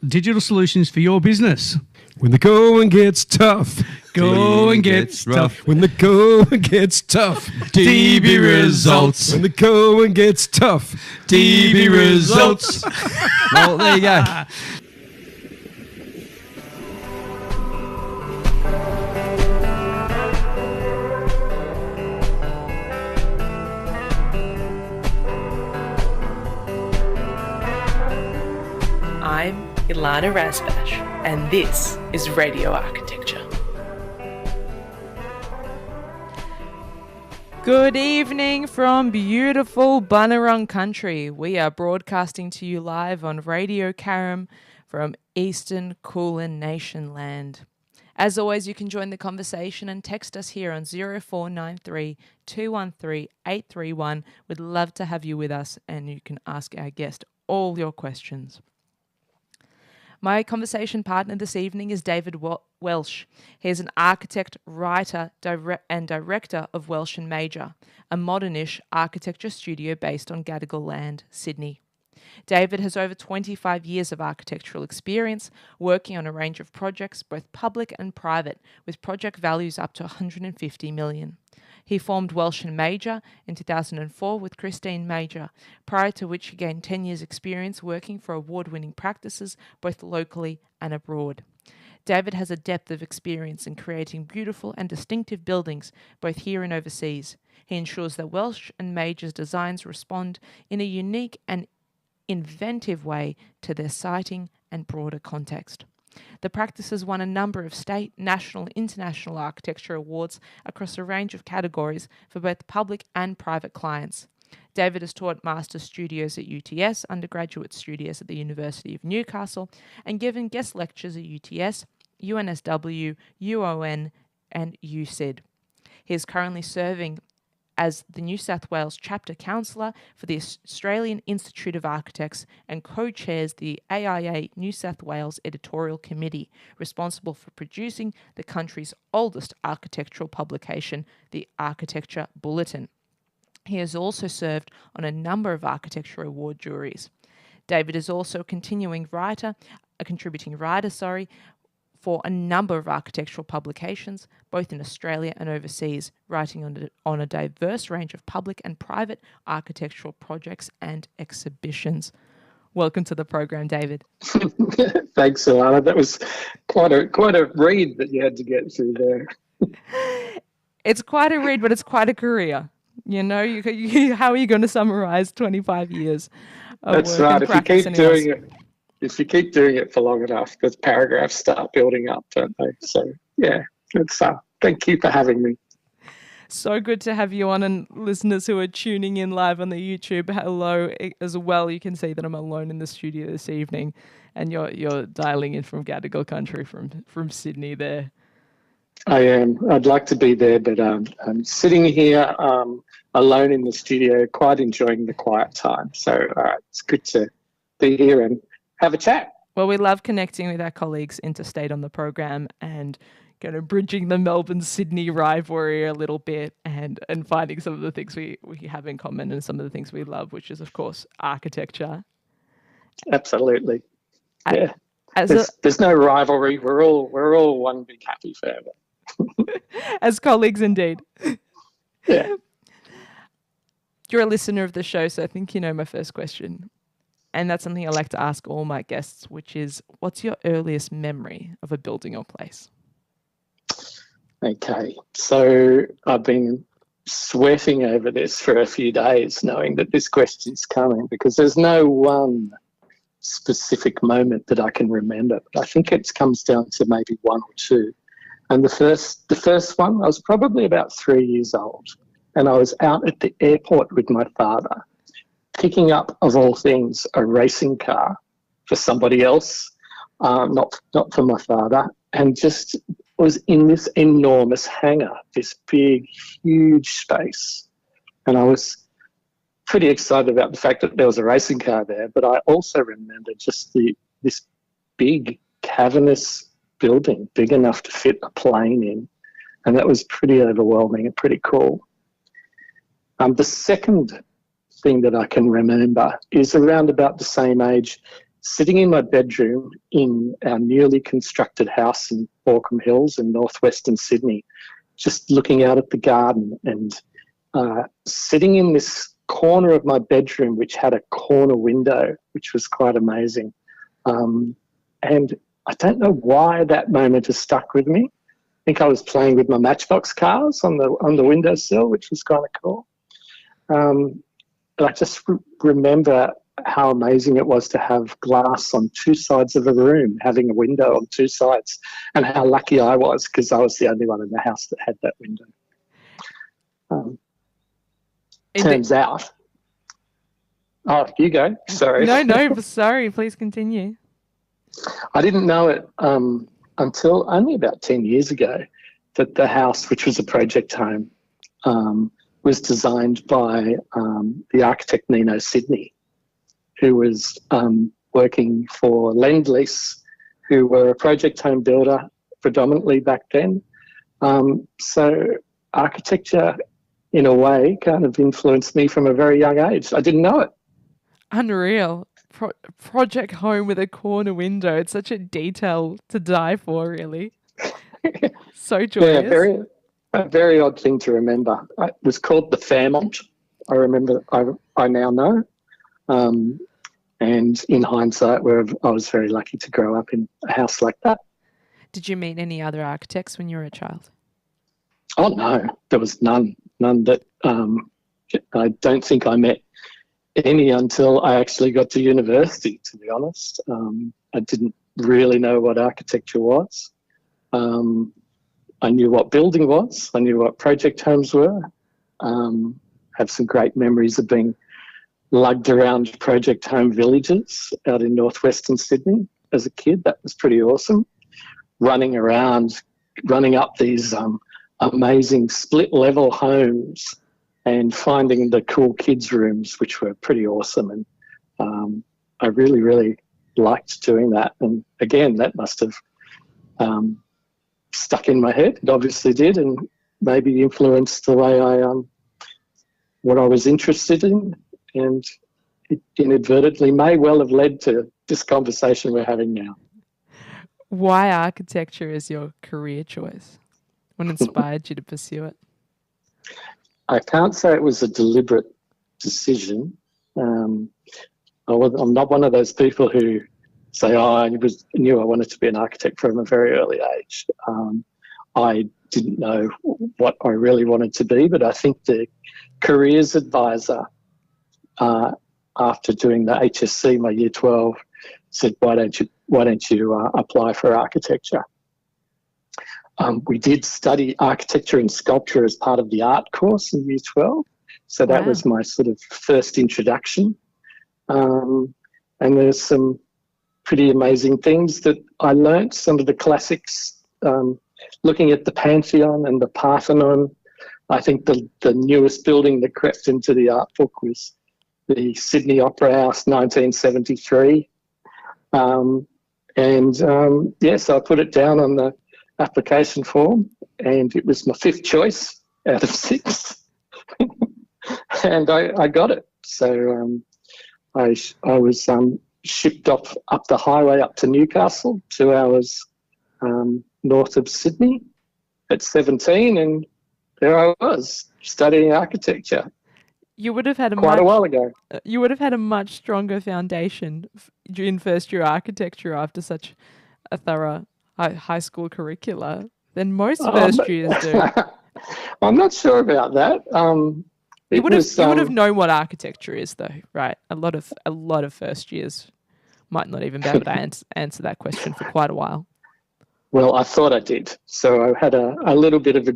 digital solutions for your business. When the going gets tough, Going gets tough. when the going gets tough, DB results. when the going gets tough, DB results. Well, there you go. I'm Ilana Razbash, and this is Radio Architecture. Good evening from beautiful Bunurong country. We are broadcasting to you live on Radio Karam from Eastern Kulin Nation land. As always, you can join the conversation and text us here on 0493 213 831. We'd love to have you with us, and you can ask our guest all your questions. My conversation partner this evening is David Welsh. He is an architect, writer, and director of Welsh and Major, a modernish architecture studio based on Gadigal land, Sydney. David has over 25 years of architectural experience, working on a range of projects, both public and private, with project values up to $150 million. He formed Welsh and Major in 2004 with Christine Major, prior to which he gained 10 years' experience working for award-winning practices both locally and abroad. David has a depth of experience in creating beautiful and distinctive buildings both here and overseas. He ensures that Welsh and Major's designs respond in a unique and inventive way to their siting and broader context. The practice has won a number of state, national, and international architecture awards across a range of categories for both public and private clients. David has taught master's studios at UTS, undergraduate studios at the University of Newcastle, and given guest lectures at UTS, UNSW, UON, and USyd. He is currently serving as the New South Wales Chapter Councillor for the Australian Institute of Architects and co-chairs the AIA New South Wales Editorial Committee, responsible for producing the country's oldest architectural publication, the Architecture Bulletin. He has also served on a number of architecture award juries. David is also a contributing writer, for a number of architectural publications, both in Australia and overseas, writing on a diverse range of public and private architectural projects and exhibitions. Welcome to the program, David. Thanks, Ilana. That was quite a read that you had to get through there. It's quite a read, but it's quite a career. You know, how are you going to summarize 25 years of That's work right. and practice? If you keep doing it for long enough, those paragraphs start building up, don't they? So, yeah, it's thank you for having me. So good to have you on, and listeners who are tuning in live on the YouTube, hello as well. You can see that I'm alone in the studio this evening, and you're dialing in from Gadigal country, from Sydney there. I am. I'd like to be there, but I'm sitting here alone in the studio, quite enjoying the quiet time. So it's good to be here and have a chat. Well, we love connecting with our colleagues interstate on the program and kind of bridging the Melbourne-Sydney rivalry a little bit and finding some of the things we have in common and some of the things we love, which is, of course, architecture. Absolutely. Yeah. There's no rivalry. We're all one big happy family. As colleagues, indeed. Yeah. You're a listener of the show, so I think you know my first question. And that's something I like to ask all my guests, which is, what's your earliest memory of a building or place? Okay, so I've been sweating over this for a few days, knowing that this question's coming, because there's no one specific moment that I can remember. But I think it comes down to maybe one or two. And the first one, I was probably about 3 years old, and I was out at the airport with my father, picking up, of all things, a racing car for somebody else, not for my father, and just was in this enormous hangar, this big, huge space. And I was pretty excited about the fact that there was a racing car there, but I also remember just this big, cavernous building, big enough to fit a plane in, and that was pretty overwhelming and pretty cool. The second thing that I can remember is around about the same age. sitting in my bedroom in our newly constructed house in Borkham Hills in northwestern Sydney, just looking out at the garden and sitting in this corner of my bedroom, which had a corner window, which was quite amazing. And I don't know why that moment has stuck with me. I think I was playing with my Matchbox cars on the windowsill, which was kind of cool. But I just remember how amazing it was to have glass on two sides of a room, having a window on two sides, and how lucky I was because I was the only one in the house that had that window. Turns out. Oh, you go. Sorry. No, sorry. Please continue. I didn't know it until only about 10 years ago that the house, which was a project home, was designed by the architect Nino Sidney, who was working for Lend-Lease, who were a project home builder predominantly back then. So architecture, in a way, kind of influenced me from a very young age. I didn't know it. Unreal. Project home with a corner window. It's such a detail to die for, really. So joyous. Yeah, a very odd thing to remember. It was called the Fairmont. I remember. I now know. And in hindsight, I was very lucky to grow up in a house like that. Did you meet any other architects when you were a child? Oh no, there was none that. I don't think I met any until I actually got to university, to be honest. I didn't really know what architecture was. I knew what building was. I knew what project homes were. Have some great memories of being lugged around project home villages out in northwestern Sydney as a kid. That was pretty awesome. Running up these amazing split-level homes and finding the cool kids' rooms, which were pretty awesome. And I really, really liked doing that. And again, that must have stuck in my head. It obviously did, and maybe influenced the way what I was interested in. And it inadvertently may well have led to this conversation we're having now. Why architecture is your career choice? What inspired you to pursue it? I can't say it was a deliberate decision. I'm not one of those people who say, I knew I wanted to be an architect from a very early age. I didn't know what I really wanted to be, but I think the careers advisor, after doing the HSC, my year 12, said, why don't you apply for architecture? We did study architecture and sculpture as part of the art course in year 12. So that was my sort of first introduction. And there's some pretty amazing things that I learnt, some of the classics, looking at the Pantheon and the Parthenon. I think the newest building that crept into the art book was the Sydney Opera House, 1973. So I put it down on the application form, and it was my fifth choice out of six. And I got it. So I was shipped up the highway up to Newcastle, 2 hours north of Sydney at 17, and there I was studying architecture. You would have had a while ago. You would have had a much stronger foundation in first year architecture after such a thorough high school curricula than most first years do. I'm not sure about that. You would have known what architecture is, though, right? A lot of first years might not even be able to answer that question for quite a while. Well, I thought I did. So I had a little bit of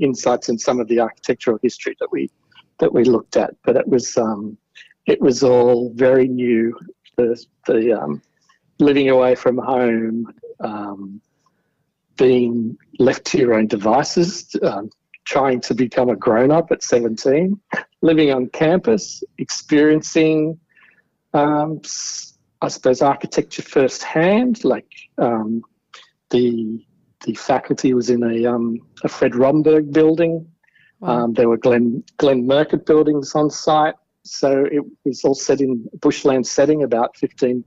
insights in some of the architectural history that we looked at, but it was all very new. The living away from home, being left to your own devices, trying to become a grown-up at 17, living on campus, experiencing, I suppose, architecture firsthand. Like the faculty was in a Fred Romberg building. Wow. There were Glenn Murcutt buildings on site. So it was all set in a bushland setting, about 15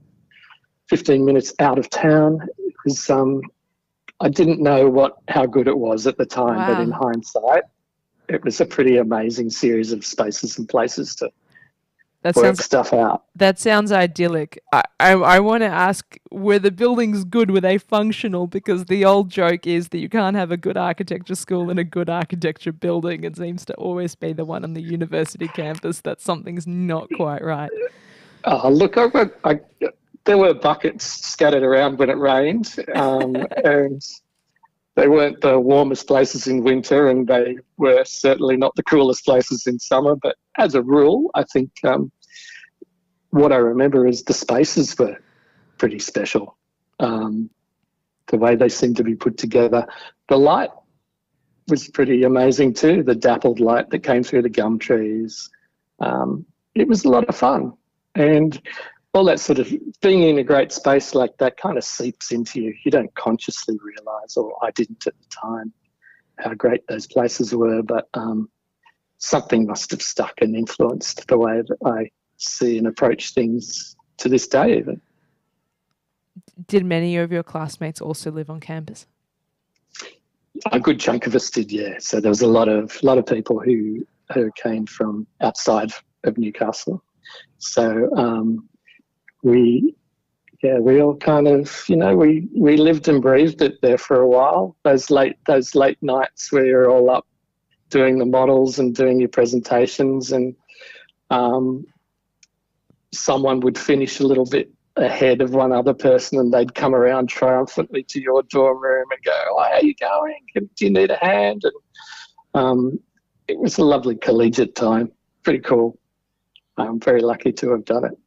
minutes out of town. It was, I didn't know how good it was at the time, but in hindsight, it was a pretty amazing series of spaces and places to work stuff out. That sounds idyllic. I want to ask, were the buildings good? Were they functional? Because the old joke is that you can't have a good architecture school and a good architecture building. It seems to always be the one on the university campus that something's not quite right. Look, there were buckets scattered around when it rained, and they weren't the warmest places in winter, and they were certainly not the coolest places in summer. But as a rule, I think what I remember is the spaces were pretty special. The way they seemed to be put together. The light was pretty amazing too, the dappled light that came through the gum trees. It was a lot of fun. And all that sort of being in a great space like that kind of seeps into you. You don't consciously realise, or I didn't at the time, how great those places were, but something must have stuck and influenced the way that I see and approach things to this day even. Did many of your classmates also live on campus? A good chunk of us did, yeah. So there was a lot of people who came from outside of Newcastle. So we all kind of, we lived and breathed it there for a while. Those late nights where you're all up doing the models and doing your presentations, and someone would finish a little bit ahead of one other person and they'd come around triumphantly to your dorm room and go, "Oh, how are you going? Do you need a hand?" And it was a lovely collegiate time. Pretty cool. I'm very lucky to have done it.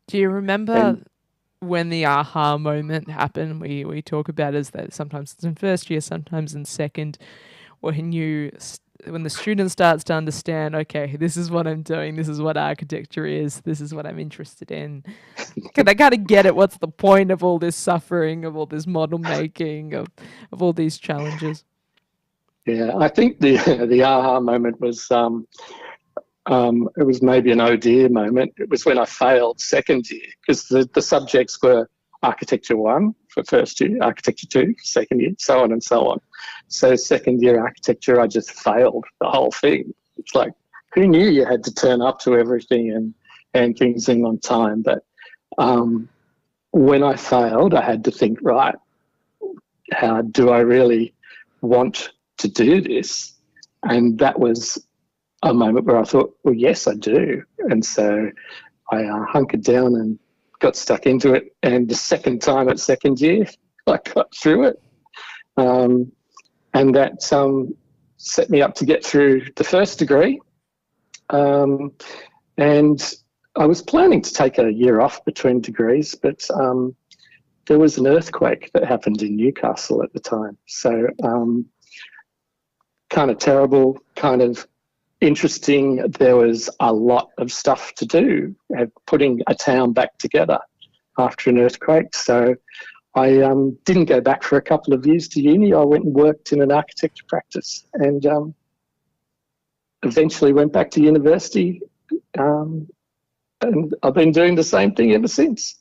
Do you remember when the aha moment happened? We talk about it as that sometimes it's in first year, sometimes in second, when the student starts to understand, okay, this is what I'm doing, this is what architecture is, this is what I'm interested in. They kind of get it. What's the point of all this suffering, of all this model making, of all these challenges? Yeah, I think the aha moment was it was maybe an oh dear moment. It was when I failed second year, because the subjects were Architecture 1 for first year, Architecture 2 for second year, so on and so on. So second year architecture, I just failed the whole thing. It's like, who knew you had to turn up to everything and hand things in on time? But when I failed, I had to think, right, how do I really want to do this? And that was a moment where I thought, well, yes, I do. And so I hunkered down and got stuck into it. And the second time at second year, I got through it. And that set me up to get through the first degree. And I was planning to take a year off between degrees, but there was an earthquake that happened in Newcastle at the time. So kind of terrible, kind of interesting. There was a lot of stuff to do, putting a town back together after an earthquake. So I didn't go back for a couple of years to uni. I went and worked in an architecture practice, and eventually went back to university, and I've been doing the same thing ever since.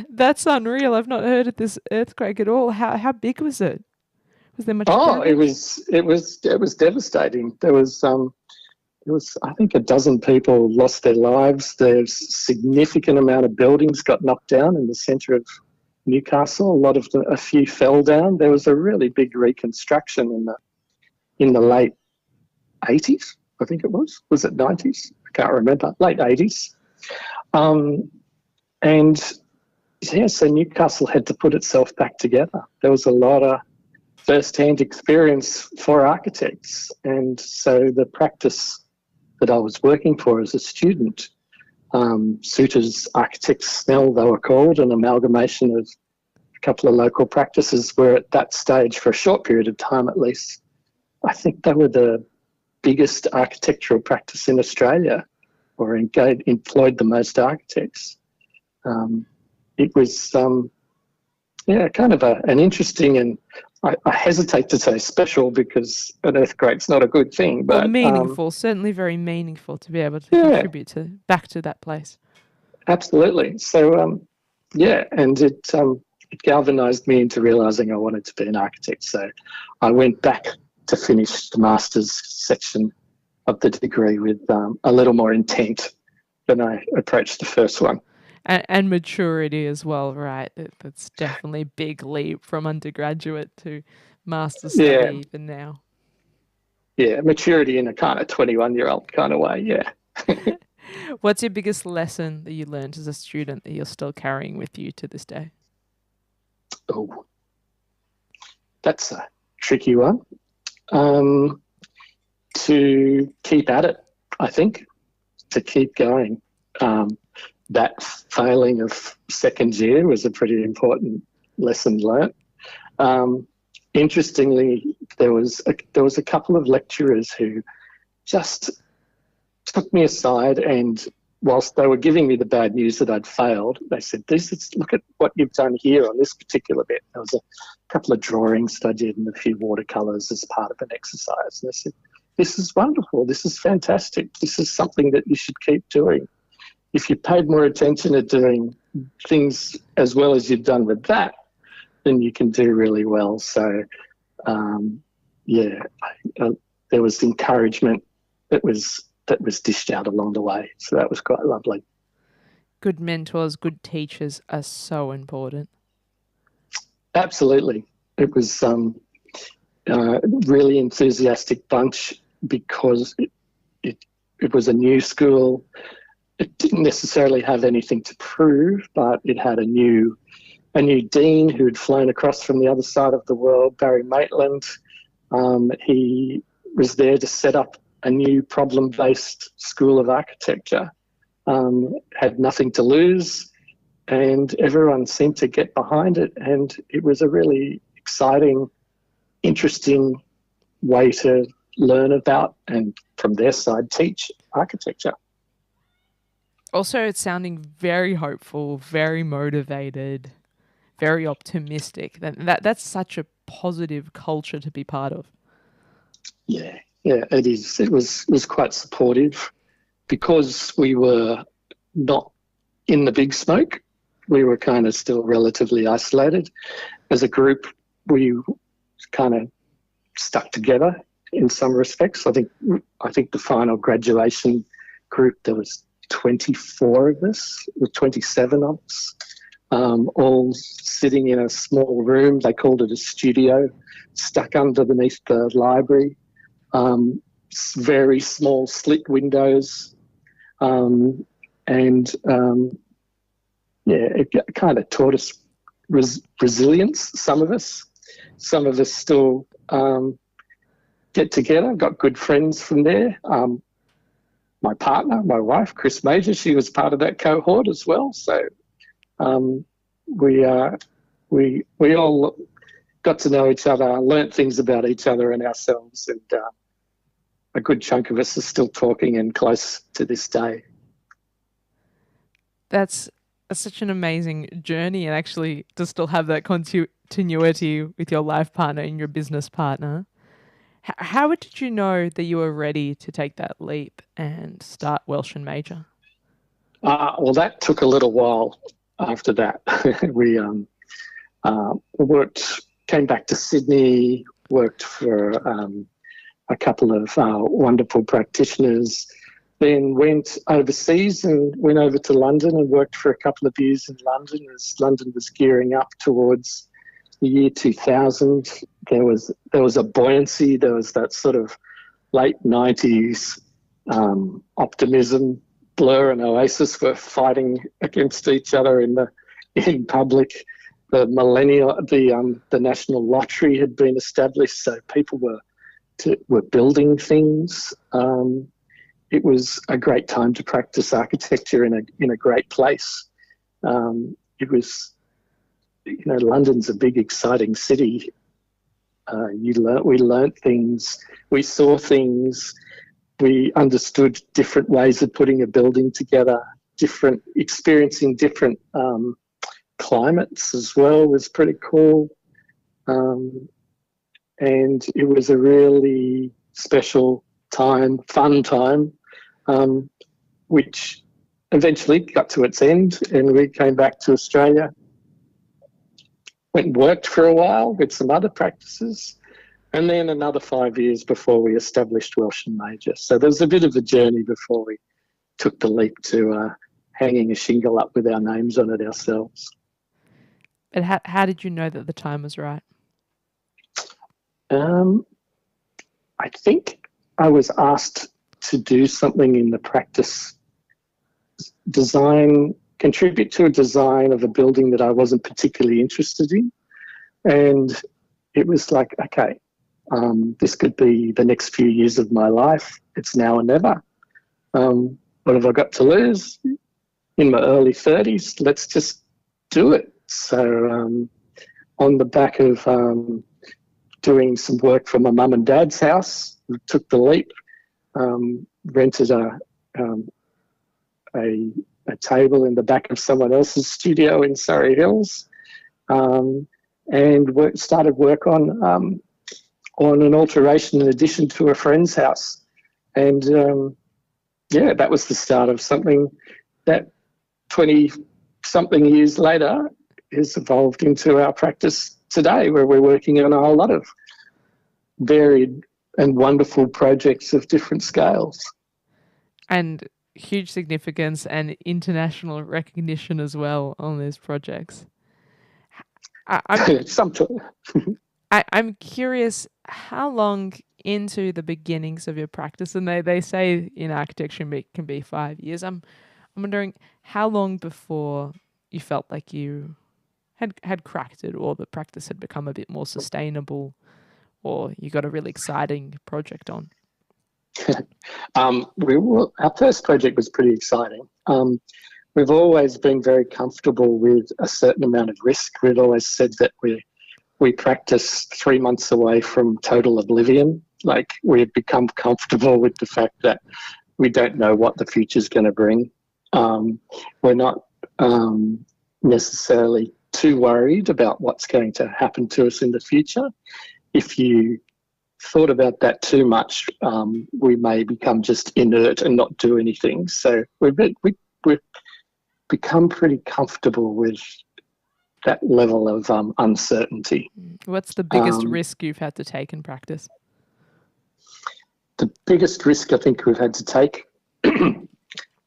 That's unreal. I've not heard of this earthquake at all. How big was it? Was there much damage? It was devastating. There was I think a dozen people lost their lives. There's a significant amount of buildings got knocked down in the centre of Newcastle. A few fell down. There was a really big reconstruction in the late 80s, I think it was. Was it 90s? I can't remember. Late 80s. So Newcastle had to put itself back together. There was a lot of first-hand experience for architects. And so the practice that I was working for as a student, Suitors Architects Snell, they were called, an amalgamation of a couple of local practices, were at that stage, for a short period of time at least, I think they were the biggest architectural practice in Australia, or employed the most architects. It was, kind of an interesting and I hesitate to say special because an earthquake's not a good thing, but Well, meaningful, certainly very meaningful to be able to Yeah. contribute back to that place. absolutely. So and it galvanized me into realizing I wanted to be an architect. So I went back to finish the master's section of the degree with a little more intent than I approached the first one. And maturity as well, right? That's definitely a big leap from undergraduate to master's study Yeah. even now. Yeah, maturity in a kind of 21-year-old kind of way, yeah. What's your biggest lesson that you learned as a student that you're still carrying with you to this day? Oh, that's a tricky one. To keep at it, I think, to keep going. That failing of second year was a pretty important lesson learnt. Interestingly, there was a couple of lecturers who just took me aside, and whilst they were giving me the bad news that I'd failed, they said, look at what you've done here on this particular bit. There was a couple of drawings that I did and a few watercolours as part of an exercise. And they said, this is wonderful. This is fantastic. This is something that you should keep doing. If you paid more attention to doing things as well as you've done with that, then you can do really well. So, there was encouragement that was dished out along the way. So that was quite lovely. Good mentors, good teachers are so important. Absolutely. It was a really enthusiastic bunch because it was a new school. It didn't necessarily have anything to prove, but it had a new dean who had flown across from the other side of the world, Barry Maitland. He was there to set up a new problem-based school of architecture, had nothing to lose, and everyone seemed to get behind it. And it was a really exciting, interesting way to learn about and, from their side, teach architecture. Also, it's sounding very hopeful, very motivated, very optimistic. That's such a positive culture to be part of. Yeah, it is. It was quite supportive because we were not in the big smoke. We were kind of still relatively isolated. As a group, we kind of stuck together in some respects. I think the final graduation group, there was 24 of us, with 27 of us, all sitting in a small room. They called it a studio, stuck underneath the library. Very small slit windows, it kind of taught us resilience. Some of us still get together. Got good friends from there. My partner, my wife, Chris Major, she was part of that cohort as well. So we all got to know each other, learnt things about each other and ourselves, and a good chunk of us are still talking and close to this day. That's such an amazing journey, and actually to still have that continuity with your life partner and your business partner. How did you know that you were ready to take that leap and start Welsh and Major? Well, that took a little while after that. We came back to Sydney, worked for a couple of wonderful practitioners, then went overseas and went over to London and worked for a couple of years in London as London was gearing up towards the year 2000. There was a buoyancy. There was that sort of late 90s optimism. Blur and Oasis were fighting against each other in public. The national lottery had been established, so people were building things. It was a great time to practice architecture in a great place. It was, London's a big, exciting city. We learnt things, we saw things, we understood different ways of putting a building together, experiencing different climates as well was pretty cool. and it was a really special time, fun time, which eventually got to its end, and we came back to Australia, went and worked for a while with some other practices, and then another 5 years before we established Welsh and Major. So there was a bit of a journey before we took the leap to hanging a shingle up with our names on it ourselves. And how did you know that the time was right? I think I was asked to do something in the practice design, contribute to a design of a building that I wasn't particularly interested in. And it was like, okay, this could be the next few years of my life. It's now or never. What have I got to lose? In my early 30s, let's just do it. So on the back of doing some work for my mum and dad's house, we took the leap, rented a table in the back of someone else's studio in Surrey Hills, and started work on an alteration and addition to a friend's house. And that was the start of something that 20-something years later has evolved into our practice today, where we're working on a whole lot of varied and wonderful projects of different scales. And huge significance and international recognition as well on these projects. I'm curious, how long into the beginnings of your practice, and they say in architecture it can be 5 years, I'm wondering how long before you felt like you had cracked it, or the practice had become a bit more sustainable, or you got a really exciting project on? Our first project was pretty exciting. We've always been very comfortable with a certain amount of risk. We've always said that we practice 3 months away from total oblivion. Like, we've become comfortable with the fact that we don't know what the future's going to bring. We're not necessarily too worried about what's going to happen to us in the future. If you thought about that too much, we may become just inert and not do anything. So we've become pretty comfortable with that level of uncertainty. What's the biggest risk you've had to take in practice? The biggest risk I think we've had to take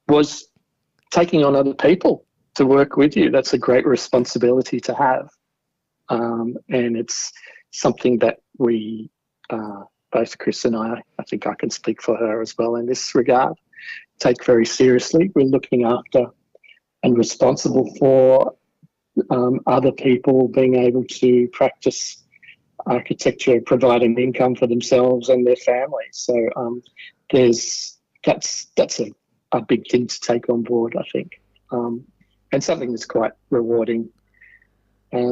was taking on other people to work with you. That's a great responsibility to have. And it's something that we, both Chris and I think I can speak for her as well in this regard, take very seriously. We're looking after and responsible for other people being able to practice architecture, providing income for themselves and their families. So that's a big thing to take on board, I think, and something that's quite rewarding,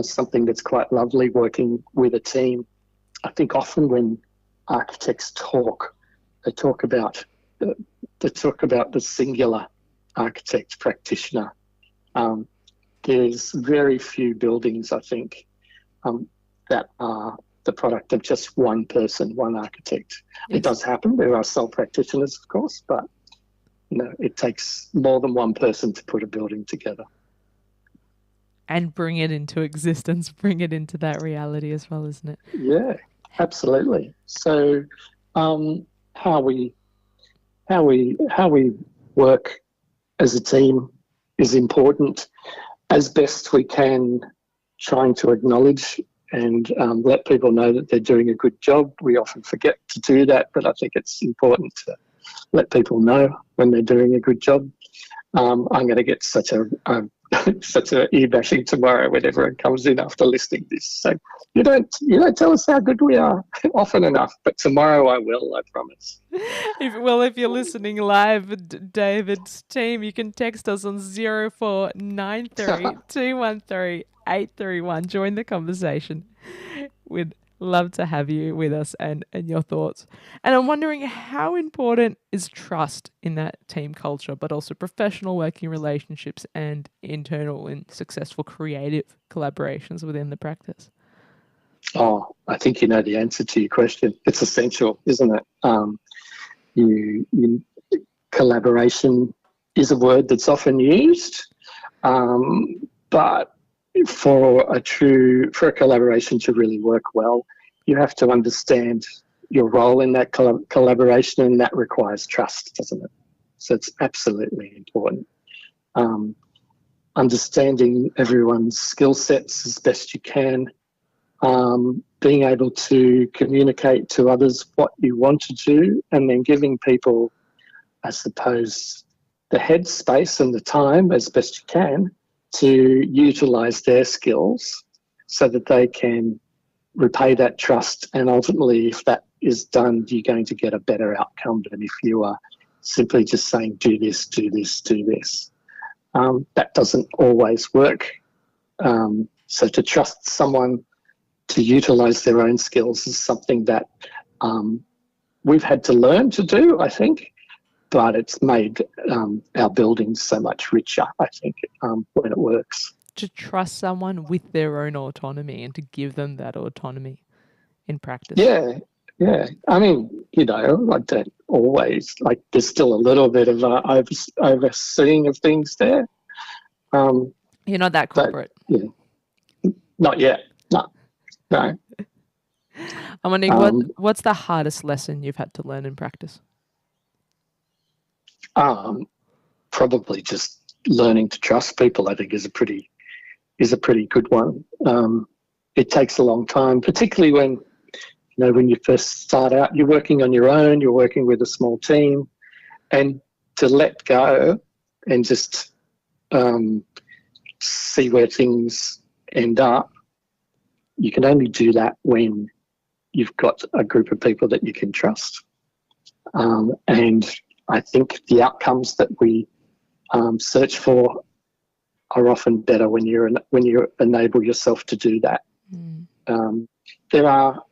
something that's quite lovely working with a team. I think often when architects talk, they talk about the singular architect practitioner. There's very few buildings, I think, that are the product of just one person, one architect. Yes. It does happen. There are sole practitioners, of course, but it takes more than one person to put a building together. And bring it into existence, bring it into that reality as well, isn't it? Yeah, absolutely. So how we work as a team is important, as best we can, trying to acknowledge and let people know that they're doing a good job. We often forget to do that, but I think it's important to let people know when they're doing a good job. I'm going to get such a e-bashing tomorrow when everyone comes in after listening to this. So you don't tell us how good we are often enough, but tomorrow I will, I promise. If you're listening live, David's team, you can text us on 0493 213 831. Join the conversation. We'd love to have you with us and your thoughts. And I'm wondering, how important is trust in that team culture, but also professional working relationships and internal and successful creative collaborations within the practice? Oh, I think you know the answer to your question. It's essential, isn't it? You collaboration is a word that's often used, but for a collaboration to really work well, you have to understand your role in that collaboration, and that requires trust, doesn't it? So it's absolutely important. Understanding everyone's skill sets as best you can, being able to communicate to others what you want to do, and then giving people, I suppose, the headspace and the time as best you can to utilise their skills so that they can repay that trust. And ultimately, if that is done, you're going to get a better outcome than if you are simply just saying, do this, do this, do this. That doesn't always work. So to trust someone to utilise their own skills is something that we've had to learn to do, I think, but it's made our buildings so much richer, I think, when it works. To trust someone with their own autonomy and to give them that autonomy in practice. Yeah. I mean, I don't always, there's still a little bit of overseeing of things there. You're not that corporate. But, yeah, not yet. No. I'm wondering, what's the hardest lesson you've had to learn in practice? Probably just learning to trust people, I think, is a pretty good one. It takes a long time, particularly when you first start out, you're working on your own, you're working with a small team, and to let go and just see where things end up, you can only do that when you've got a group of people that you can trust. And I think the outcomes that we search for are often better when you enable yourself to do that. There are,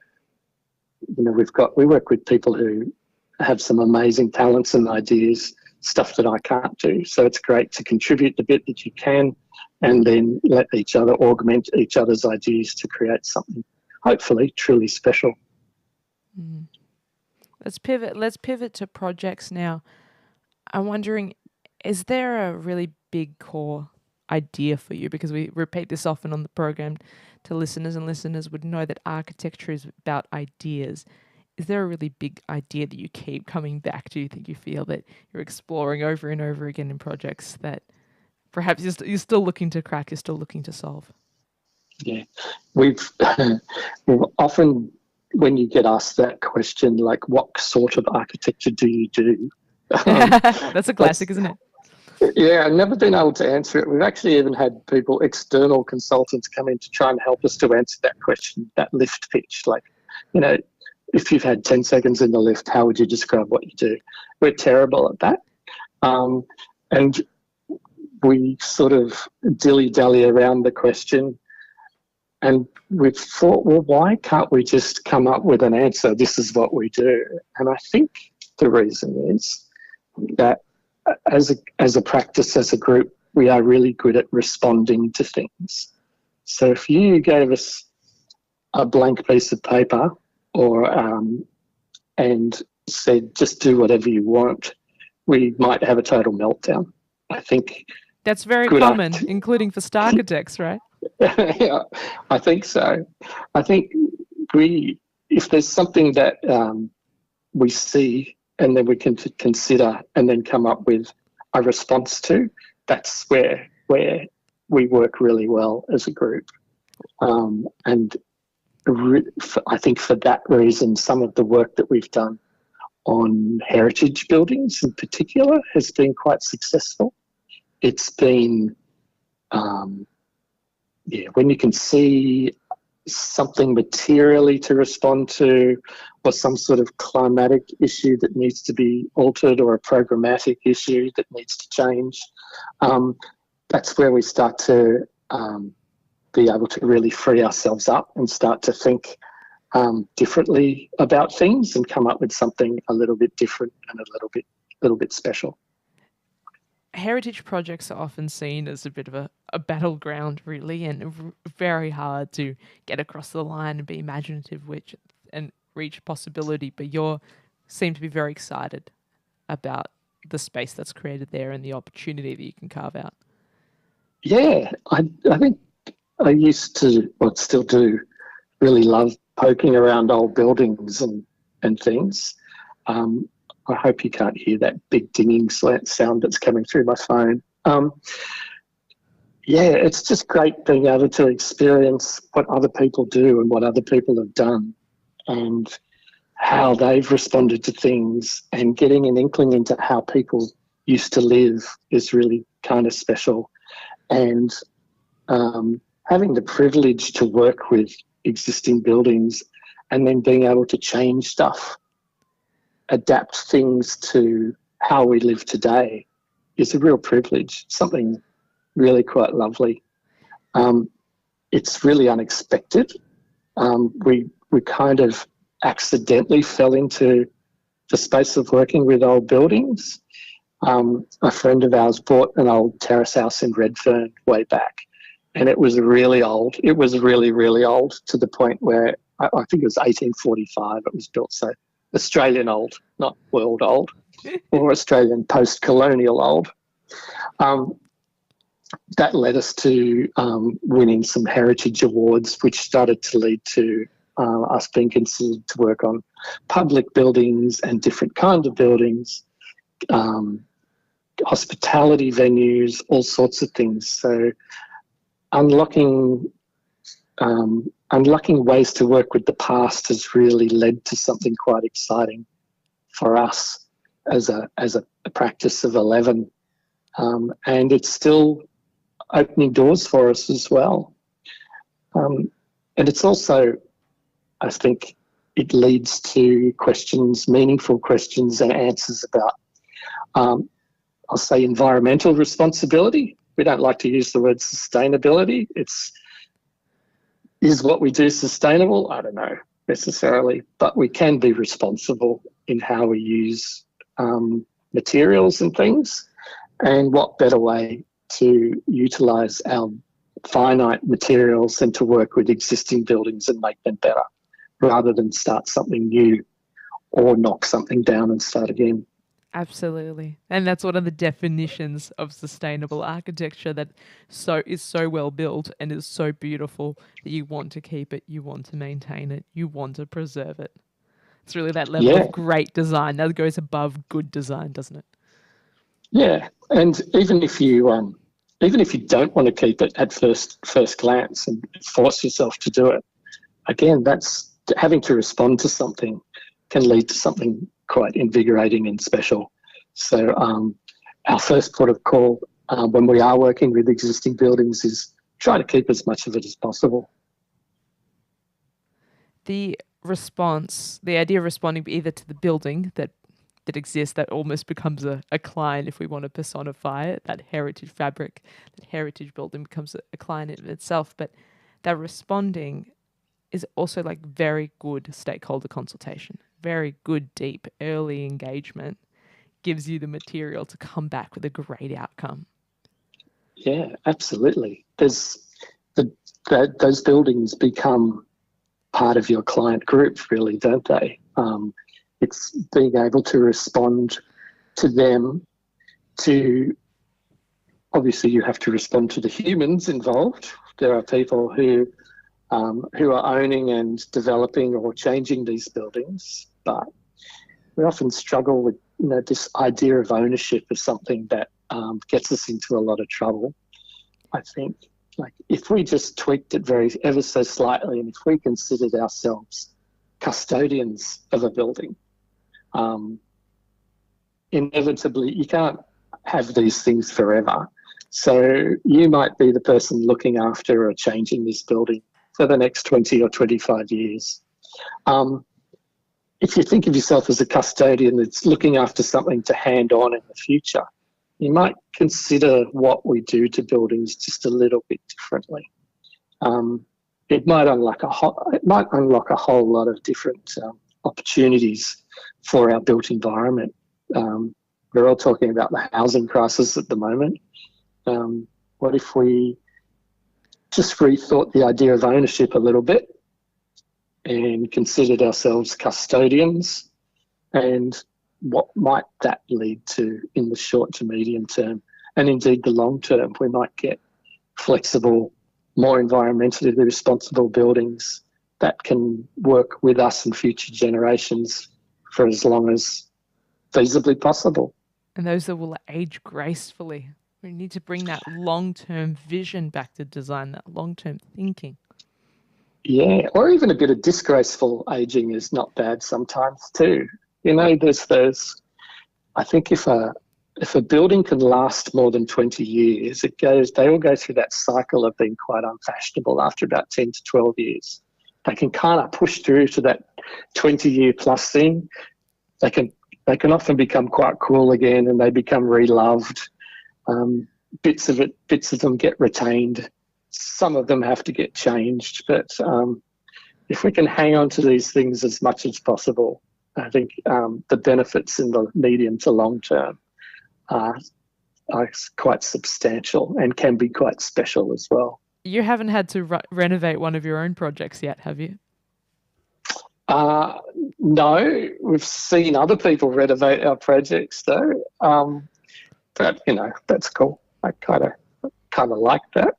we work with people who have some amazing talents and ideas, stuff that I can't do. So it's great to contribute the bit that you can, and then let each other augment each other's ideas to create something hopefully truly special. Let's pivot to projects now. I'm wondering, is there a really big core idea for you? Because we repeat this often on the program to listeners, and listeners would know that architecture is about ideas. Is there a really big idea that you keep coming back to? You think you feel that you're exploring over and over again in projects that perhaps you're still looking to crack, you're still looking to solve? Yeah, we've often, when you get asked that question, like, what sort of architecture do you do? That's a classic, isn't it? Yeah, I've never been able to answer it. We've actually even had external consultants come in to try and help us to answer that question, that lift pitch. Like, if you've had 10 seconds in the lift, how would you describe what you do? We're terrible at that. And we sort of dilly-dally around the question. And we've thought, well, why can't we just come up with an answer? This is what we do. And I think the reason is that as a practice, as a group, we are really good at responding to things. So if you gave us a blank piece of paper and said, just do whatever you want, we might have a total meltdown. I think that's very common, including for star architects, right? Yeah, I think so. I think if there's something that we see and then we can consider and then come up with a response to, that's where we work really well as a group. And I think for that reason, some of the work that we've done on heritage buildings in particular has been quite successful. It's been, when you can see something materially to respond to, or some sort of climatic issue that needs to be altered, or a programmatic issue that needs to change, that's where we start to be able to really free ourselves up and start to think differently about things and come up with something a little bit different and a little bit special. heritage projects are often seen as a bit of a battleground, really, and very hard to get across the line and be imaginative, which and reach possibility. But you seem to be very excited about the space that's created there and the opportunity that you can carve out. Yeah, I think I used to, well, still do, really love poking around old buildings and things. I hope you can't hear that big dinging sound that's coming through my phone. Yeah, it's just great being able to experience what other people do and what other people have done and how they've responded to things, and getting an inkling into how people used to live is really kind of special. And having the privilege to work with existing buildings and then being able to change stuff, adapt things to how we live today is a real privilege, something really quite lovely. It's really unexpected. We kind of accidentally fell into the space of working with old buildings. A friend of ours bought an old terrace house in Redfern way back, and it was really old. It was really, really old, to the point where I think it was 1845 it was built, so Australian old, not world old, or Australian post-colonial old. That led us to winning some heritage awards, which started to lead to us being considered to work on public buildings and different kinds of buildings, hospitality venues, all sorts of things. So unlocking ways to work with the past has really led to something quite exciting for us as a practice of 11. And it's still opening doors for us as well. And it's also, I think, it leads to questions, meaningful questions and answers about, I'll say, environmental responsibility. We don't like to use the word sustainability. Is what we do sustainable? I don't know necessarily, but we can be responsible in how we use materials and things. And what better way to utilise our finite materials than to work with existing buildings and make them better, rather than start something new or knock something down and start again. Absolutely. And that's one of the definitions of sustainable architecture, that is so well built and is so beautiful that you want to keep it, you want to maintain it, you want to preserve it. It's really that level of great design that goes above good design, doesn't it? Yeah, and even if you don't want to keep it at first glance and force yourself to do it, again, that's having to respond to something can lead to something quite invigorating and special. So our first port of call when we are working with existing buildings is try to keep as much of it as possible. The response, the idea of responding either to the building that exists, that almost becomes a client if we want to personify it, that heritage fabric, that heritage building becomes a client in itself, but that responding is also like very good stakeholder consultation, very good, deep, early engagement, gives you the material to come back with a great outcome. Yeah, absolutely. Those buildings become part of your client group, really, don't they? It's being able to respond to them. Obviously, you have to respond to the humans involved. There are people who are owning and developing or changing these buildings, but we often struggle with this idea of ownership as something that gets us into a lot of trouble. I think, like, if we just tweaked it ever so slightly, and if we considered ourselves custodians of a building, inevitably you can't have these things forever. So you might be the person looking after or changing this building for the next 20 or 25 years. If you think of yourself as a custodian that's looking after something to hand on in the future, you might consider what we do to buildings just a little bit differently. It might unlock a whole lot of different opportunities for our built environment. we're all talking about the housing crisis at the moment. What if we just rethought the idea of ownership a little bit and considered ourselves custodians, and what might that lead to in the short to medium term, and indeed the long term? We might get flexible, more environmentally responsible buildings that can work with us and future generations for as long as feasibly possible. And those that will age gracefully. We need to bring that long-term vision back to design, that long-term thinking. Yeah, or even a bit of disgraceful aging is not bad sometimes too. You know, there's those. I think if a building can last more than 20 years, they all go through that cycle of being quite unfashionable after about 10 to 12 years. They can kind of push through to that 20-year plus thing. They can often become quite cool again, and they become reloved. Bits of them get retained. Some of them have to get changed. But if we can hang on to these things as much as possible, I think the benefits in the medium to long term are quite substantial and can be quite special as well. You haven't had to renovate one of your own projects yet, have you? No, we've seen other people renovate our projects though. But you know, that's cool. I kind of like that.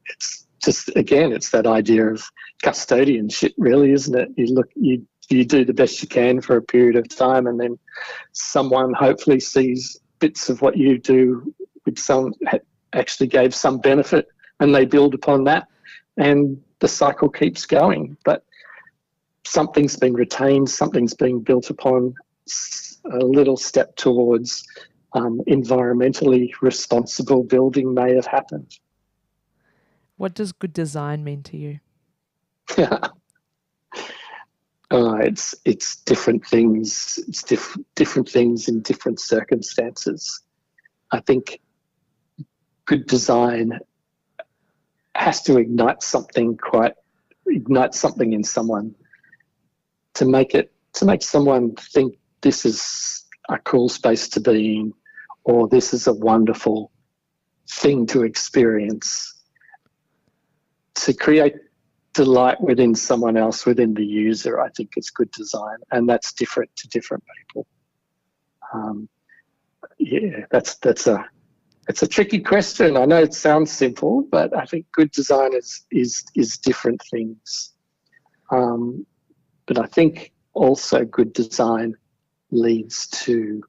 It's just, again, it's that idea of custodianship, really, isn't it? You do the best you can for a period of time, and then someone hopefully sees bits of what you do with actually gave some benefit, and they build upon that, and the cycle keeps going. But something's been retained, something's being built upon, a little step towards environmentally responsible building may have happened. What does good design mean to you? It's different things. It's different things in different circumstances. I think good design has to ignite something in someone to make someone think this is a cool space to be in, or this is a wonderful thing to experience. To create delight within someone else, within the user, I think it's good design, and that's different to different people. It's a tricky question. I know it sounds simple, but I think good design is different things. But I think also good design leads to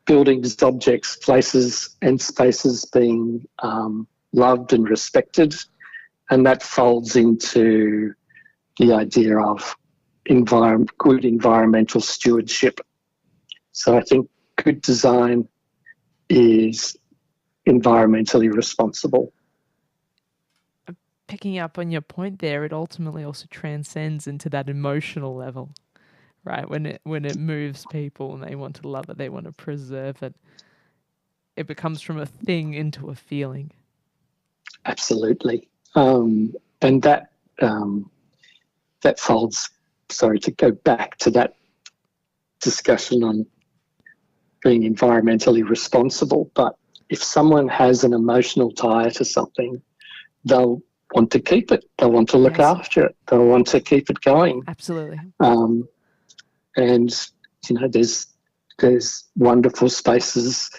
buildings, objects, places and spaces being loved and respected, and that folds into the idea of good environmental stewardship. So I think good design is environmentally responsible. Picking up on your point there, it ultimately also transcends into that emotional level, right? When it moves people and they want to love it, they want to preserve it, it becomes from a thing into a feeling. Absolutely. And that folds, to go back to that discussion on being environmentally responsible, but if someone has an emotional tie to something, they'll want to keep it. They'll want to look after it. They'll want to keep it going. Absolutely. And you know, there's wonderful spaces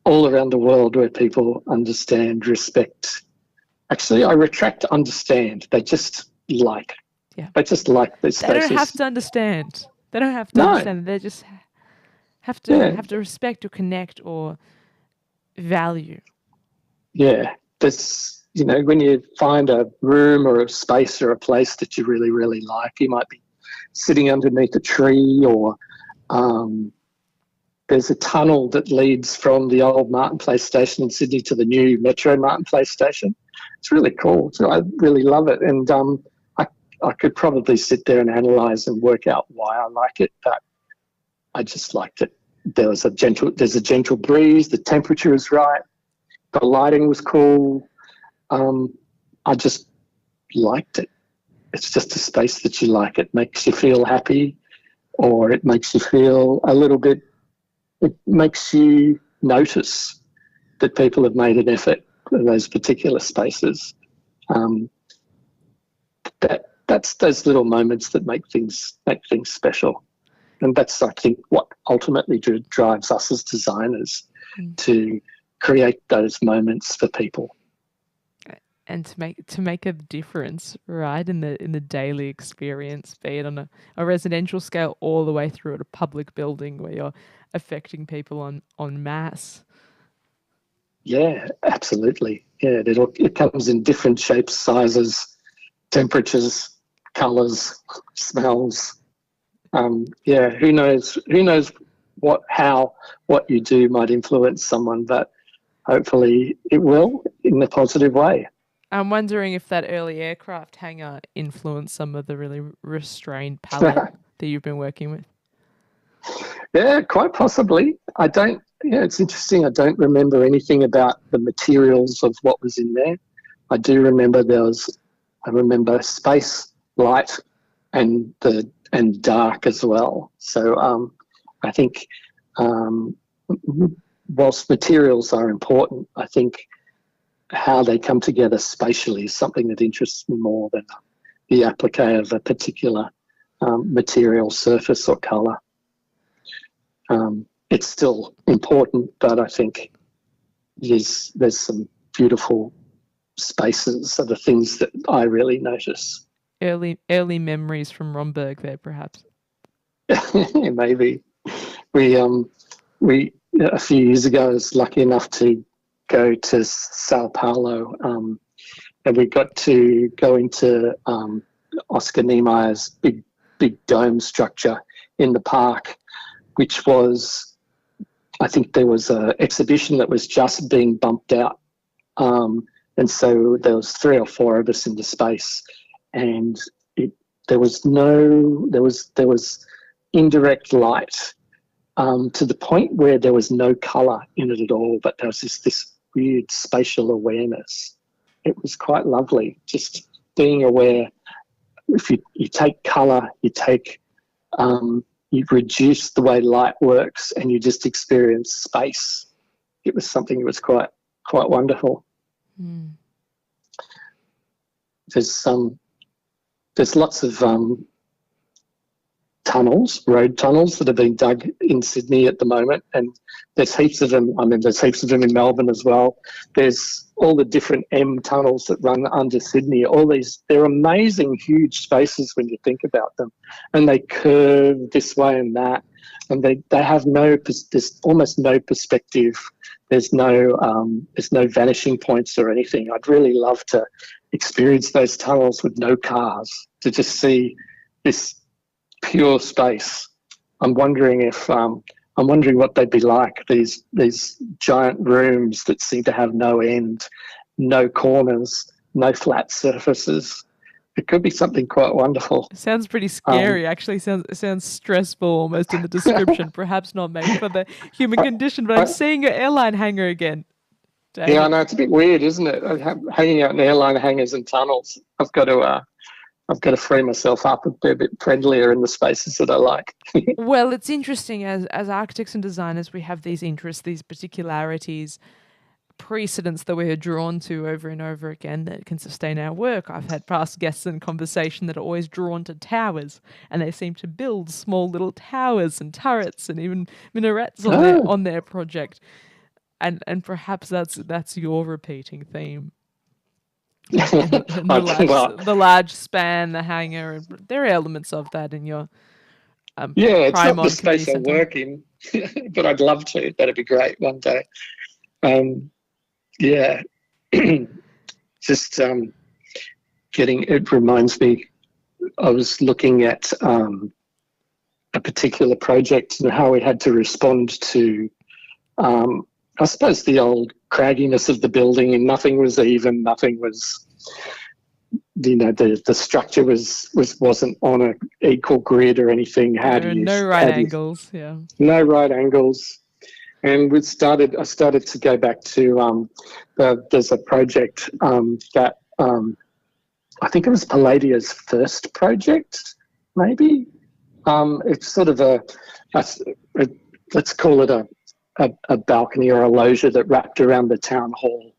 all around the world where people understand, respect. Actually, I retract understand. They just like. Yeah. They just like these spaces. They don't have to understand. They don't have to understand. They just have to respect or connect or value. Yeah. You know, when you find a room or a space or a place that you really, really like, you might be sitting underneath a tree, or there's a tunnel that leads from the old Martin Place station in Sydney to the new Metro Martin Place station. It's really cool. So I really love it. And I could probably sit there and analyse and work out why I like it, but I just liked it. There's a gentle breeze, the temperature is right, the lighting was cool. I just liked it. It's just a space that you like. It makes you feel happy. or it makes you feel a little bit, it makes you notice that people have made an effort in those particular spaces. That's those little moments that make things special. And that's, I think, what ultimately drives us as designers to create those moments for people. And to make a difference, right, in the daily experience, be it on a residential scale all the way through at a public building where you're affecting people en masse. Yeah, absolutely. Yeah, it comes in different shapes, sizes, temperatures, colours, smells. Who knows what you do might influence someone, but hopefully it will in a positive way. I'm wondering if that early aircraft hangar influenced some of the really restrained palette that you've been working with. Yeah, quite possibly. It's interesting. I don't remember anything about the materials of what was in there. I do remember I remember space, light, and dark as well. So I think whilst materials are important, I think how they come together spatially is something that interests me more than the applique of a particular material, surface, or colour. It's still important, but I think there's some beautiful spaces are the things that I really notice. Early memories from Romberg there, perhaps. Maybe. We a few years ago I was lucky enough to go to Sao Paulo, and we got to go into Oscar Niemeyer's big dome structure in the park, which was, I think there was an exhibition that was just being bumped out, and so there was 3 or 4 of us in the space, and there was indirect light to the point where there was no colour in it at all, but there was this weird spatial awareness. It was quite lovely, just being aware. If you take colour, you reduce the way light works, and you just experience space. It was something that was quite wonderful. Mm. There's lots of road tunnels that are being dug in Sydney at the moment, and there's heaps of them. I mean, there's heaps of them in Melbourne as well. There's all the different M tunnels that run under Sydney. They're amazing, huge spaces when you think about them, and they curve this way and that, and they have there's almost no perspective. There's no vanishing points or anything. I'd really love to experience those tunnels with no cars, to just see this pure space. I'm wondering what they'd be like, these giant rooms that seem to have no end, no corners, no flat surfaces. It could be something quite wonderful. It sounds pretty scary, actually. It sounds stressful almost in the description, perhaps not made for the human condition, but I'm seeing your airline hangar again, David. Yeah, I know, it's a bit weird, isn't it? Hanging out in airline hangars and tunnels. I've got to free myself up and be a bit friendlier in the spaces that I like. Well, it's interesting. As architects and designers, we have these interests, these particularities, precedents that we're drawn to over and over again that can sustain our work. I've had past guests in conversation that are always drawn to towers, and they seem to build small little towers and turrets and even minarets on their project. And perhaps that's your repeating theme. The large span, the hangar, there are elements of that in your it's not the space I work in, but I'd love to. That'd be great one day. Just it reminds me, I was looking at a particular project and how we had to respond to I suppose the old cragginess of the building, and nothing was even, nothing was, the structure wasn't on an equal grid or anything. No right angles. No right angles. And I started to go back to there's a project that I think it was Palladia's first project, maybe. It's sort of let's call it a balcony or a loggia that wrapped around the town hall.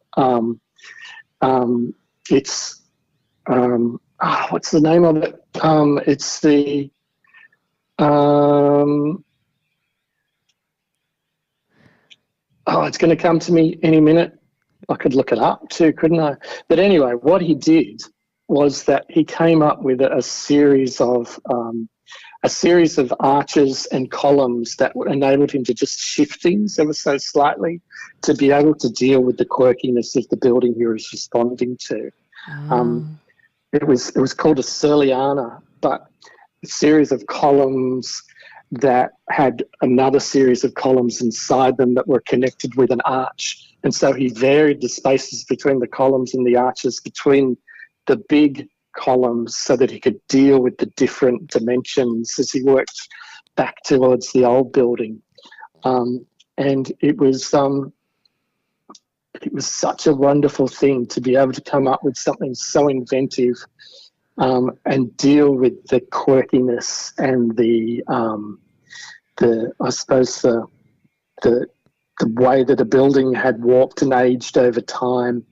It's what's the name of it? It's the it's going to come to me any minute. I could look it up too, couldn't I? But anyway, what he did was that he came up with a series of arches and columns that enabled him to just shift things ever so slightly to be able to deal with the quirkiness of the building he was responding to. It was called a Serliana, but a series of columns that had another series of columns inside them that were connected with an arch. And so he varied the spaces between the columns and the arches between the big columns so that he could deal with the different dimensions as he worked back towards the old building. And it was such a wonderful thing to be able to come up with something so inventive and deal with the quirkiness and the way that a building had warped and aged over time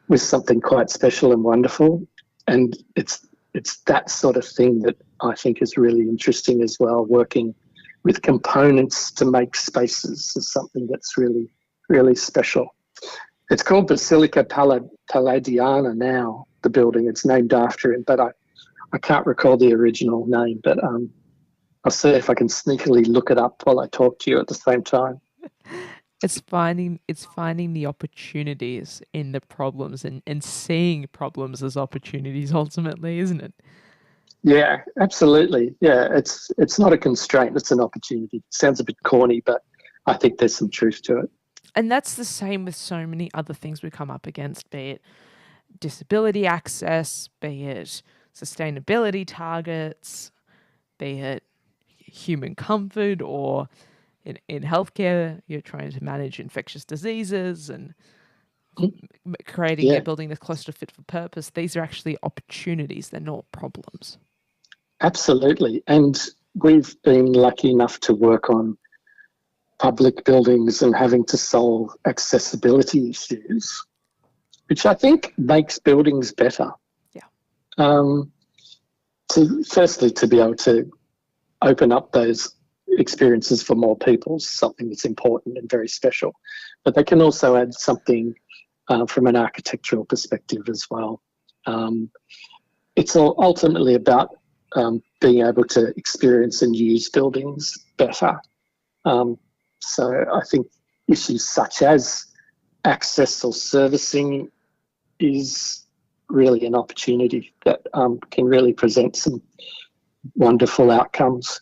was something quite special and wonderful. And it's that sort of thing that I think is really interesting as well. Working with components to make spaces is something that's really, really special. It's called Basilica Palladiana now, the building. It's named after it, but I can't recall the original name. But I'll see if I can sneakily look it up while I talk to you at the same time. It's finding the opportunities in the problems and seeing problems as opportunities ultimately, isn't it? Yeah, absolutely. Yeah, it's not a constraint, it's an opportunity. It sounds a bit corny, but I think there's some truth to it. And that's the same with so many other things we come up against, be it disability access, be it sustainability targets, be it human comfort, or in healthcare, you're trying to manage infectious diseases and creating a building that's close to fit for purpose. These are actually opportunities. They're not problems. Absolutely. And we've been lucky enough to work on public buildings and having to solve accessibility issues, which I think makes buildings better. Yeah. Firstly, to be able to open up those experiences for more people is something that's important and very special. But they can also add something from an architectural perspective as well. It's ultimately about being able to experience and use buildings better. So I think issues such as access or servicing is really an opportunity that can really present some wonderful outcomes.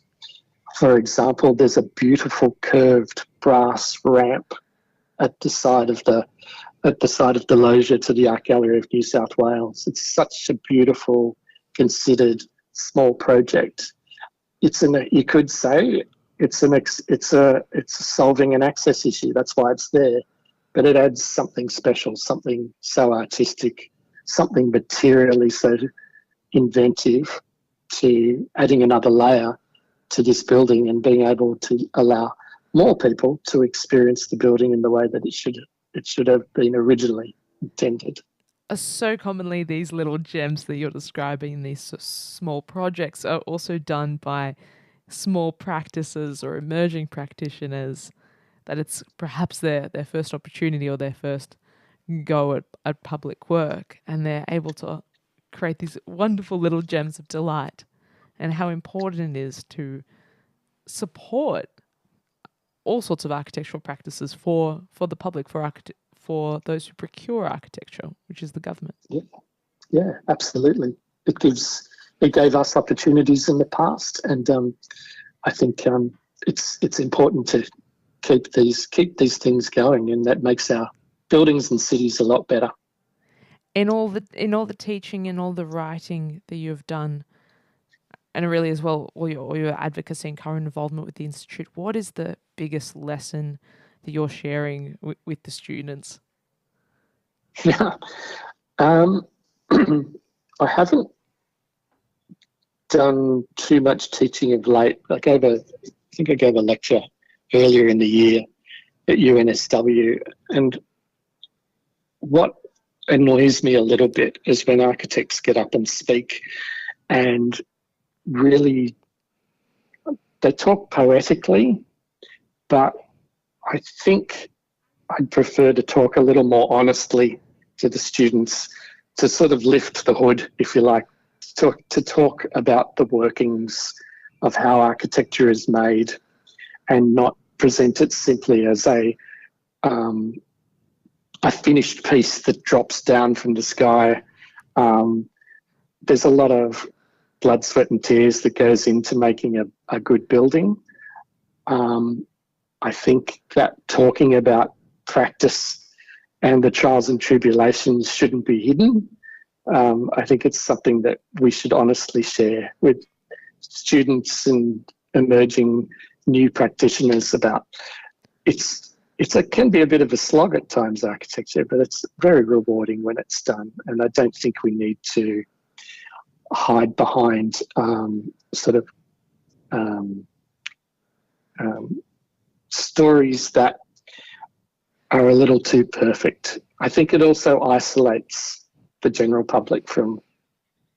For example, there's a beautiful curved brass ramp at the side of the loggia to the Art Gallery of New South Wales. It's such a beautiful, considered small project. You could say it's solving an access issue. That's why it's there, but it adds something special, something so artistic, something materially so inventive, to adding another layer to this building and being able to allow more people to experience the building in the way that it should have been originally intended. So commonly, these little gems that you're describing, these small projects, are also done by small practices or emerging practitioners, that it's perhaps their first opportunity or their first go at public work, and they're able to create these wonderful little gems of delight, and how important it is to support all sorts of architectural practices for the public, for those who procure architecture, which is the government. Yeah, absolutely. It gave us opportunities in the past, and I think it's important to keep these things going, and that makes our buildings and cities a lot better. In all the teaching and all the writing that you've done, and really as well all your advocacy and current involvement with the Institute, what is the biggest lesson that you're sharing with the students? Yeah, I haven't done too much teaching of late. I think I gave a lecture earlier in the year at UNSW, and what annoys me a little bit is when architects get up and speak and really they talk poetically, but I think I'd prefer to talk a little more honestly to the students, to sort of lift the hood, if you like, to talk about the workings of how architecture is made and not present it simply as a finished piece that drops down from the sky. There's a lot of blood, sweat and tears that goes into making a good building. I think that talking about practice and the trials and tribulations shouldn't be hidden. I think it's something that we should honestly share with students and emerging new practitioners about. It can be a bit of a slog at times, architecture, but it's very rewarding when it's done. And I don't think we need to hide behind stories that are a little too perfect. I think it also isolates the general public from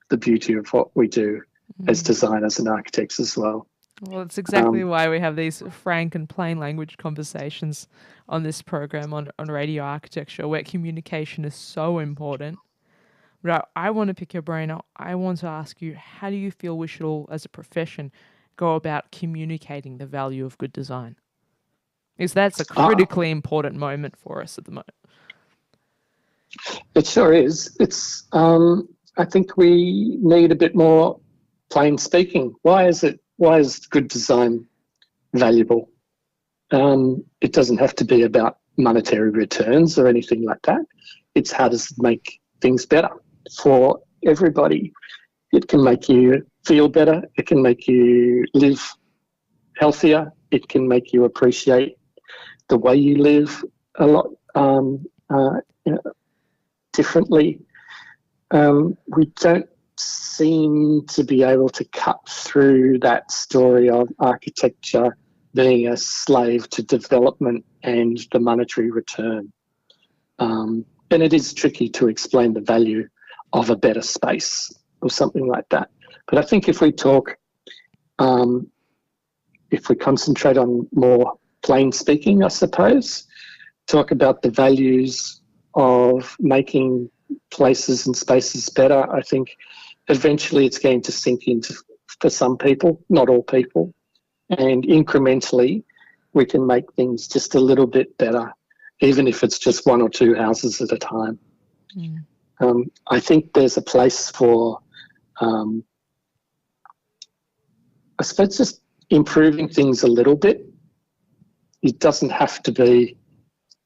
the beauty of what we do as designers and architects as well. Well, it's exactly why we have these frank and plain language conversations on this program on radio architecture, where communication is so important. But I want to pick your brain. I want to ask you, how do you feel we should all, as a profession, go about communicating the value of good design? Because that's a critically important moment for us at the moment. It sure is. I think we need a bit more plain speaking. Why is good design valuable? It doesn't have to be about monetary returns or anything like that. It's how does it make things better for everybody. It can make you feel better. It can make you live healthier. It can make you appreciate the way you live a lot differently. We don't seem to be able to cut through that story of architecture being a slave to development and the monetary return. And it is tricky to explain the value of a better space or something like that. But I think if we talk, if we concentrate on more plain speaking, I suppose, talk about the values of making places and spaces better, I think eventually it's going to sink into, for some people, not all people, and incrementally we can make things just a little bit better, even if it's just one or two houses at a time. I think there's a place for, I suppose, just improving things a little bit. It doesn't have to be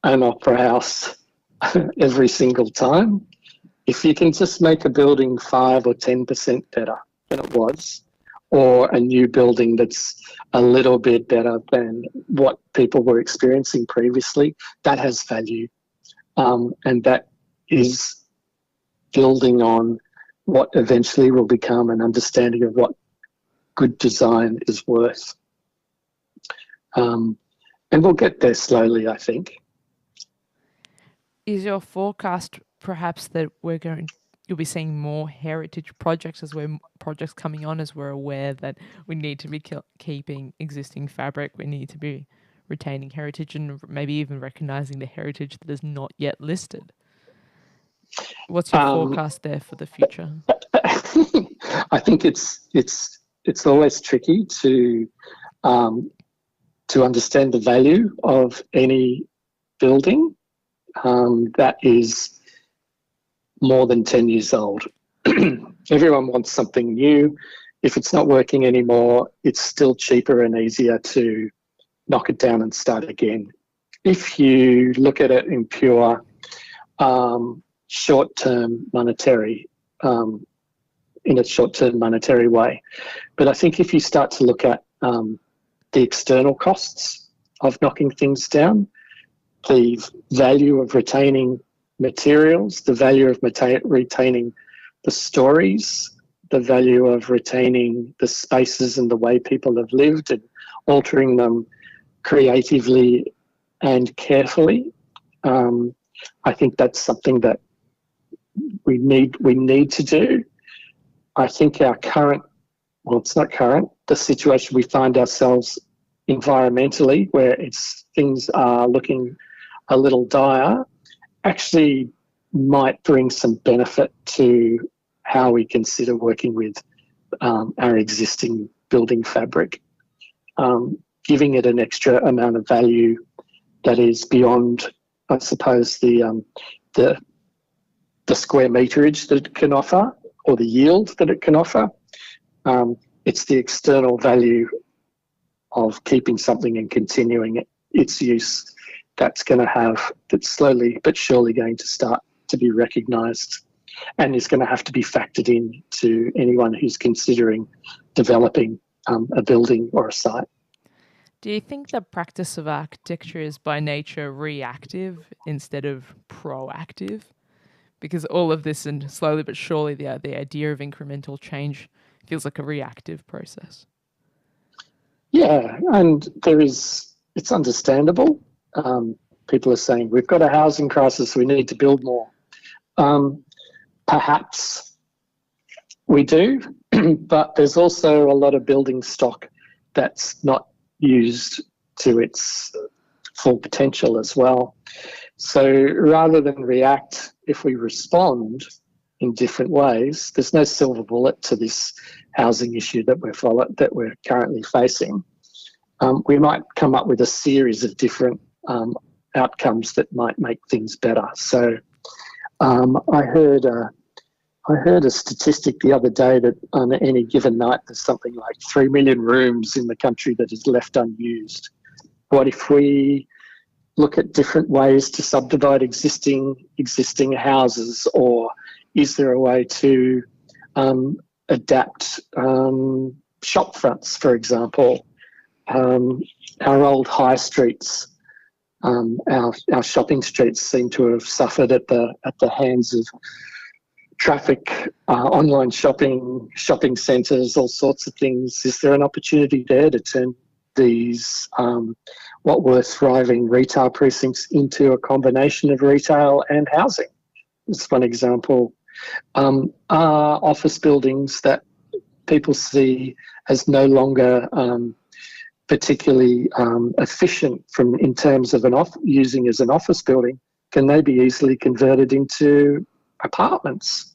an opera house every single time. If you can just make a building 5 or 10% better than it was, or a new building that's a little bit better than what people were experiencing previously, that has value. And that is building on what eventually will become an understanding of what good design is worth. And we'll get there slowly, I think. Is your forecast perhaps that you'll be seeing more heritage projects projects coming on, as we're aware that we need to be keeping existing fabric, we need to be retaining heritage, and maybe even recognising the heritage that is not yet listed? What's your forecast there for the future? I think it's always tricky to understand the value of any building that is more than 10 years old. Everyone wants something new. If it's not working anymore, it's still cheaper and easier to knock it down and start again. If you look at it in pure short-term monetary, in a short-term monetary way. But I think if you start to look at the external costs of knocking things down, the value of retaining materials, the value of retaining the stories, the value of retaining the spaces and the way people have lived and altering them creatively and carefully. I think that's something that we need to do. I think our current, well, it's not current, the situation we find ourselves environmentally, where things are looking a little dire, actually might bring some benefit to how we consider working with our existing building fabric, giving it an extra amount of value that is beyond, I suppose, the square meterage that it can offer or the yield that it can offer. It's the external value of keeping something and continuing its use that's slowly but surely going to start to be recognised and is going to have to be factored in to anyone who's considering developing a building or a site. Do you think the practice of architecture is by nature reactive instead of proactive? Because all of this, and slowly but surely the idea of incremental change feels like a reactive process. Yeah, and it's understandable. People are saying, we've got a housing crisis, we need to build more. Perhaps we do, but there's also a lot of building stock that's not used to its full potential as well. So rather than react, if we respond in different ways, there's no silver bullet to this housing issue that we're currently facing. We might come up with a series of different outcomes that might make things better. So I heard a statistic the other day that on any given night there's something like 3 million rooms in the country that is left unused. What if we look at different ways to subdivide existing houses, or is there a way to adapt shop fronts, for example? Our old high streets, our shopping streets seem to have suffered at the hands of traffic, online shopping centres, all sorts of things. Is there an opportunity there to turn these what were thriving retail precincts into a combination of retail and housing? That's one example. Are office buildings that people see as no longer particularly efficient in terms of using as an office building, can they be easily converted into apartments?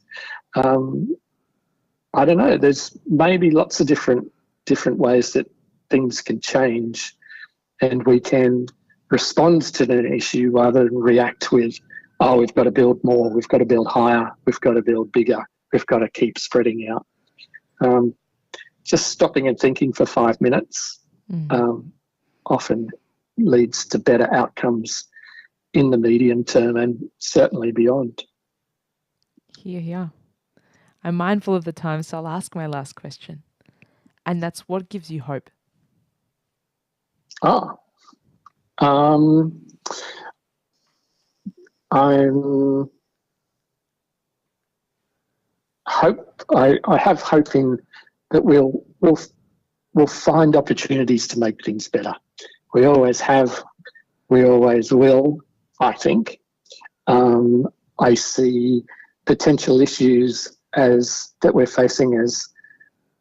I don't know. There's maybe lots of different ways that things can change, and we can respond to the issue rather than react with, oh, we've got to build more, we've got to build higher, we've got to build bigger, we've got to keep spreading out. Just stopping and thinking for 5 minutes often leads to better outcomes in the medium term and certainly beyond. Yeah. I'm mindful of the time, so I'll ask my last question. And that's, what gives you hope? I have hope in that we'll find opportunities to make things better. We always have, we always will, I think. I see potential issues that we're facing as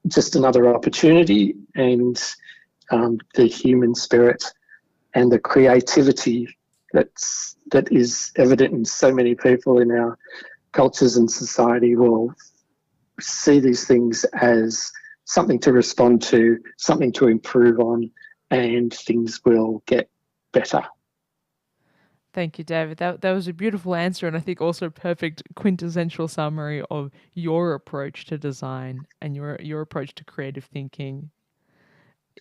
just another opportunity, and the human spirit and the creativity that is evident in so many people in our cultures and society will see these things as something to respond to, something to improve on, and things will get better. Thank you, David. That was a beautiful answer, and I think also a perfect quintessential summary of your approach to design and your approach to creative thinking,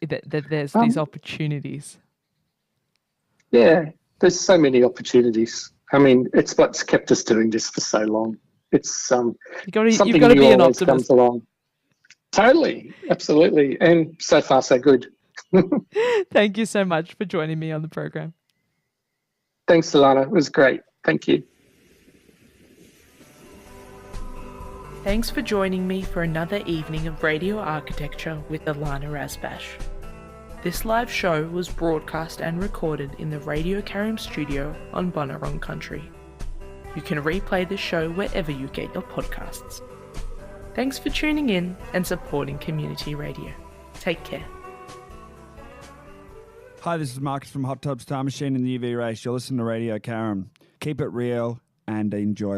that there's these opportunities. Yeah, there's so many opportunities. I mean, it's what's kept us doing this for so long. It's something you've got to be an optimist. Comes along. Totally, absolutely, and so far so good. Thank you so much for joining me on the program. Thanks, Ilana. It was great. Thank you. Thanks for joining me for another evening of radio architecture with Ilana Razbash. This live show was broadcast and recorded in the Radio Karam studio on Bunurong Country. You can replay the show wherever you get your podcasts. Thanks for tuning in and supporting community radio. Take care. Hi, this is Marcus from Hot Tubs Time Machine in the UV Race. You're listening to Radio Karam. Keep it real and enjoy